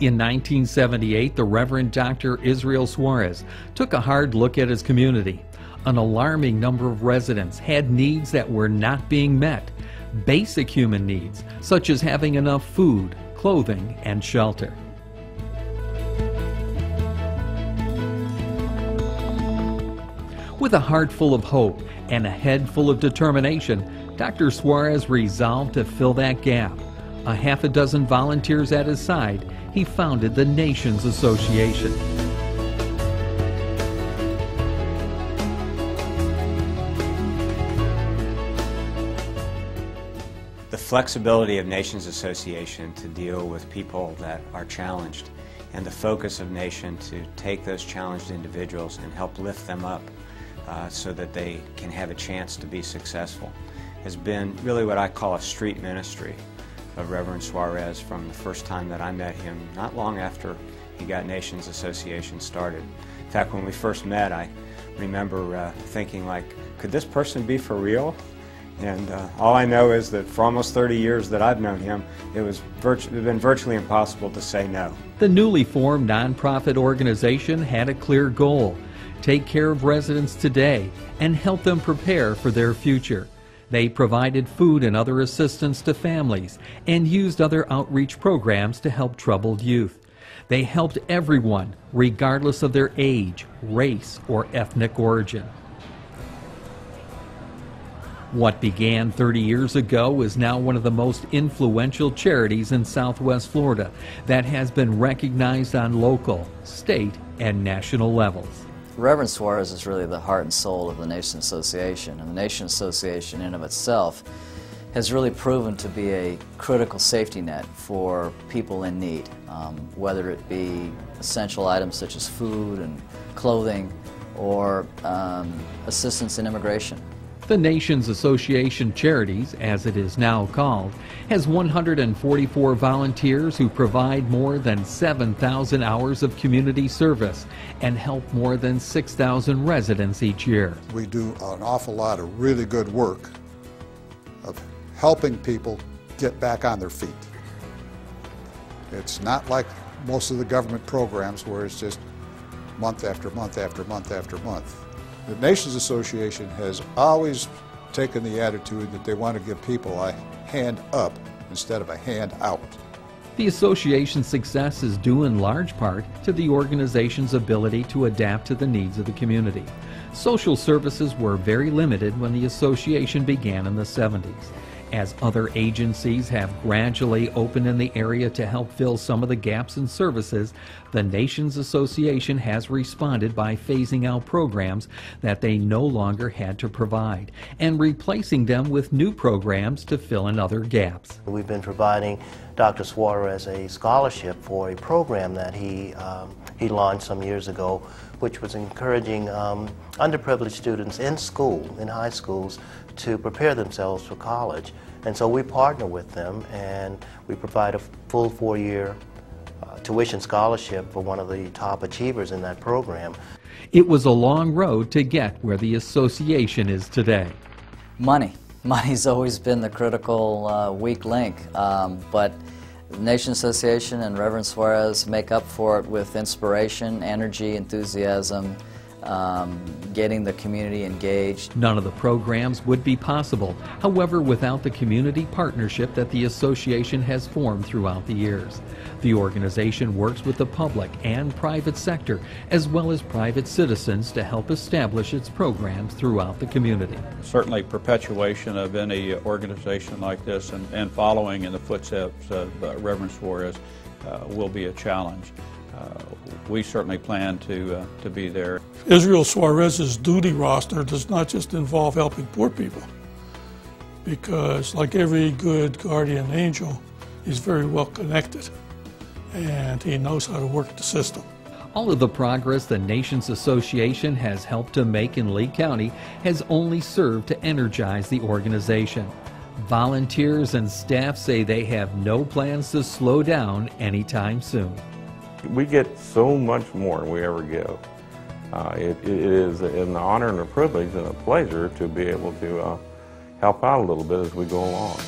In 1978, the Reverend Dr. Israel Suarez took a hard look at his community. An alarming number of residents had needs that were not being met. Basic human needs, such as having enough food, clothing, and shelter. With a heart full of hope and a head full of determination, Dr. Suarez resolved to fill that gap. A half a dozen volunteers at his side, he founded the Nations Association. The flexibility of Nations Association to deal with people that are challenged, and the focus of Nation to take those challenged individuals and help lift them up so that they can have a chance to be successful, has been really what I call a street ministry of Reverend Suarez from the first time that I met him, not long after he got Nations Association started. In fact, when we first met, I remember thinking, like, could this person be for real? And all I know is that for almost 30 years that I've known him, it's been virtually impossible to say no. The newly formed nonprofit organization had a clear goal: take care of residents today and help them prepare for their future. They provided food and other assistance to families and used other outreach programs to help troubled youth. They helped everyone, regardless of their age, race, or ethnic origin. What began 30 years ago is now one of the most influential charities in Southwest Florida that has been recognized on local, state, and national levels. Reverend Suarez is really the heart and soul of the Nations Association, and the Nations Association in of itself has really proven to be a critical safety net for people in need, whether it be essential items such as food and clothing or assistance in immigration. The Nations Association Charities, as it is now called, has 144 volunteers who provide more than 7,000 hours of community service and help more than 6,000 residents each year. We do an awful lot of really good work of helping people get back on their feet. It's not like most of the government programs where it's just month after month after month after month. The Nations Association has always taken the attitude that they want to give people a hand up instead of a hand out. The association's success is due in large part to the organization's ability to adapt to the needs of the community. Social services were very limited when the association began in the 70s. As other agencies have gradually opened in the area to help fill some of the gaps in services, the Nations Association has responded by phasing out programs that they no longer had to provide and replacing them with new programs to fill in other gaps. We've been providing Dr. Suarez a scholarship for a program that he launched some years ago, which was encouraging underprivileged students in school, in high schools, to prepare themselves for college. And so we partner with them and we provide a full 4-year tuition scholarship for one of the top achievers in that program. It was a long road to get where the association is today. Money's always been the critical weak link, but the Nation Association and Reverend Suarez make up for it with inspiration, energy, enthusiasm, getting the community engaged. None of the programs would be possible, however, without the community partnership that the association has formed throughout the years. The organization works with the public and private sector, as well as private citizens, to help establish its programs throughout the community. Certainly perpetuation of any organization like this and following in the footsteps of Reverend Suarez will be a challenge. We certainly plan to be there. Israel Suarez's duty roster does not just involve helping poor people, because like every good guardian angel, he's very well connected and he knows how to work the system. All of the progress the Nations Association has helped to make in Lee County has only served to energize the organization. Volunteers and staff say they have no plans to slow down anytime soon. We get so much more than we ever give. It is an honor and a privilege and a pleasure to be able to help out a little bit as we go along.